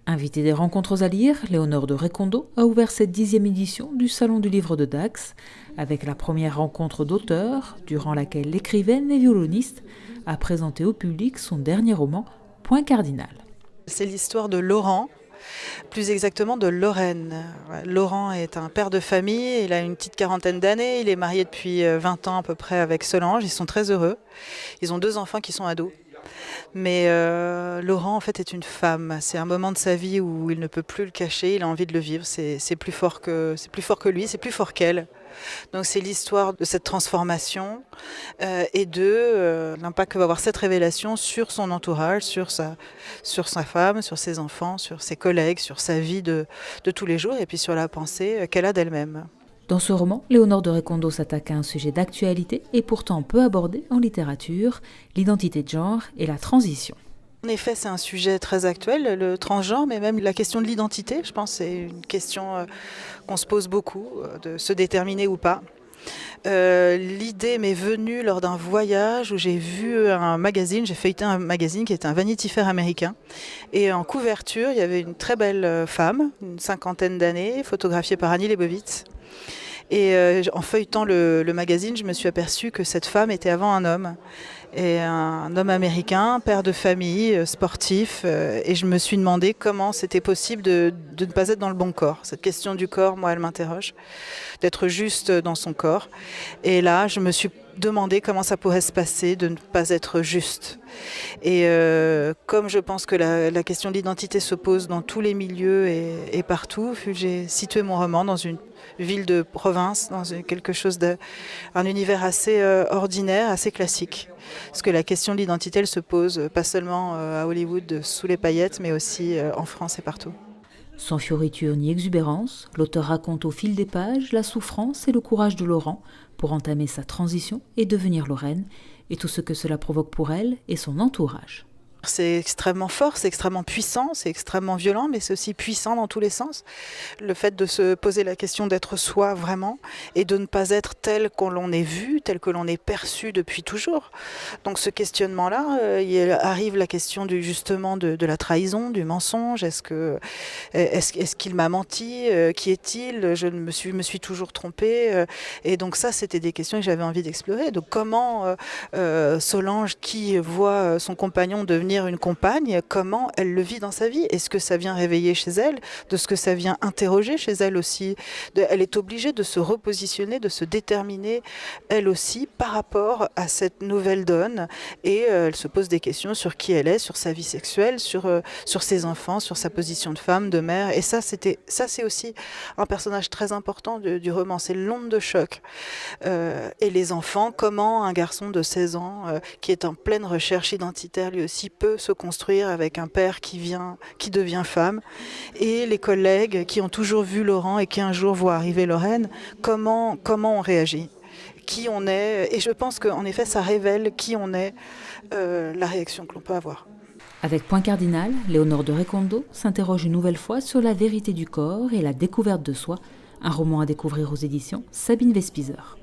Invitée des rencontres à lire, Léonore de Recondo a ouvert cette 10e édition du Salon du Livre de Dax, avec la première rencontre d'auteurs, durant laquelle l'écrivaine et violoniste a présenté au public son dernier roman, Point cardinal. C'est l'histoire de Laurent, plus exactement de Lorraine. Laurent est un père de famille, il a une petite quarantaine d'années, il est marié depuis 20 ans à peu près avec Solange, ils sont très heureux. Ils ont 2 enfants qui sont ados. Mais Laurent en fait est une femme. C'est un moment de sa vie où il ne peut plus le cacher, il a envie de le vivre. C'est plus fort que lui, c'est plus fort qu'elle. Donc c'est l'histoire de cette transformation et de l'impact que va avoir cette révélation sur son entourage, sur sa femme, sur ses enfants, sur ses collègues, sur sa vie de tous les jours et puis sur la pensée qu'elle a d'elle-même. Dans ce roman, Léonore de Recondo s'attaque à un sujet d'actualité et pourtant peu abordé en littérature, l'identité de genre et la transition. En effet, c'est un sujet très actuel, le transgenre, mais même la question de l'identité, je pense, c'est une question qu'on se pose beaucoup, de se déterminer ou pas. L'idée m'est venue lors d'un voyage où j'ai vu un magazine, j'ai feuilleté un magazine qui est un Vanity Fair américain. Et en couverture, il y avait une très belle femme, une 50aine d'années, photographiée par Annie Leibovitz. Et en feuilletant le magazine, je me suis aperçue que cette femme était avant un homme. Et un homme américain, père de famille, sportif. Et je me suis demandé comment c'était possible de ne pas être dans le bon corps. Cette question du corps, moi, elle m'interroge. D'être juste dans son corps. Et là, je me suis demandé comment ça pourrait se passer de ne pas être juste. Et comme je pense que la question de l'identité se pose dans tous les milieux et partout, j'ai situé mon roman dans une ville de province, dans un univers assez ordinaire, assez classique. Parce que la question de l'identité, elle se pose pas seulement à Hollywood sous les paillettes, mais aussi en France et partout. Sans fioriture ni exubérance, l'auteur raconte au fil des pages la souffrance et le courage de Laurent pour entamer sa transition et devenir Lorraine, et tout ce que cela provoque pour elle et son entourage. C'est extrêmement fort, c'est extrêmement puissant, c'est extrêmement violent, mais c'est aussi puissant dans tous les sens. Le fait de se poser la question d'être soi vraiment et de ne pas être tel qu'on l'on est vu, tel que l'on est perçu depuis toujours. Donc ce questionnement-là, il arrive la question justement de la trahison, du mensonge. Est-ce qu'il m'a menti? Qui est-il? Je me suis toujours trompée. Et donc ça, c'était des questions que j'avais envie d'explorer. Donc comment Solange, qui voit son compagnon devenir une compagne, comment elle le vit dans sa vie? Est-ce que ça vient réveiller chez elle? De ce que ça vient interroger chez elle aussi? Elle est obligée de se repositionner, de se déterminer elle aussi par rapport à cette nouvelle donne et elle se pose des questions sur qui elle est, sur sa vie sexuelle, sur ses enfants, sur sa position de femme, de mère. Et ça c'est aussi un personnage très important du roman, c'est l'onde de choc. Et les enfants, comment un garçon de 16 ans qui est en pleine recherche identitaire lui aussi peut se construire avec un père qui devient femme, et les collègues qui ont toujours vu Laurent et qui un jour voient arriver Lorraine, comment on réagit, qui on est, et je pense qu'en effet ça révèle qui on est, la réaction que l'on peut avoir. Avec Point cardinal, Léonore de Recondo s'interroge une nouvelle fois sur la vérité du corps et la découverte de soi, un roman à découvrir aux éditions Sabine Vespizer.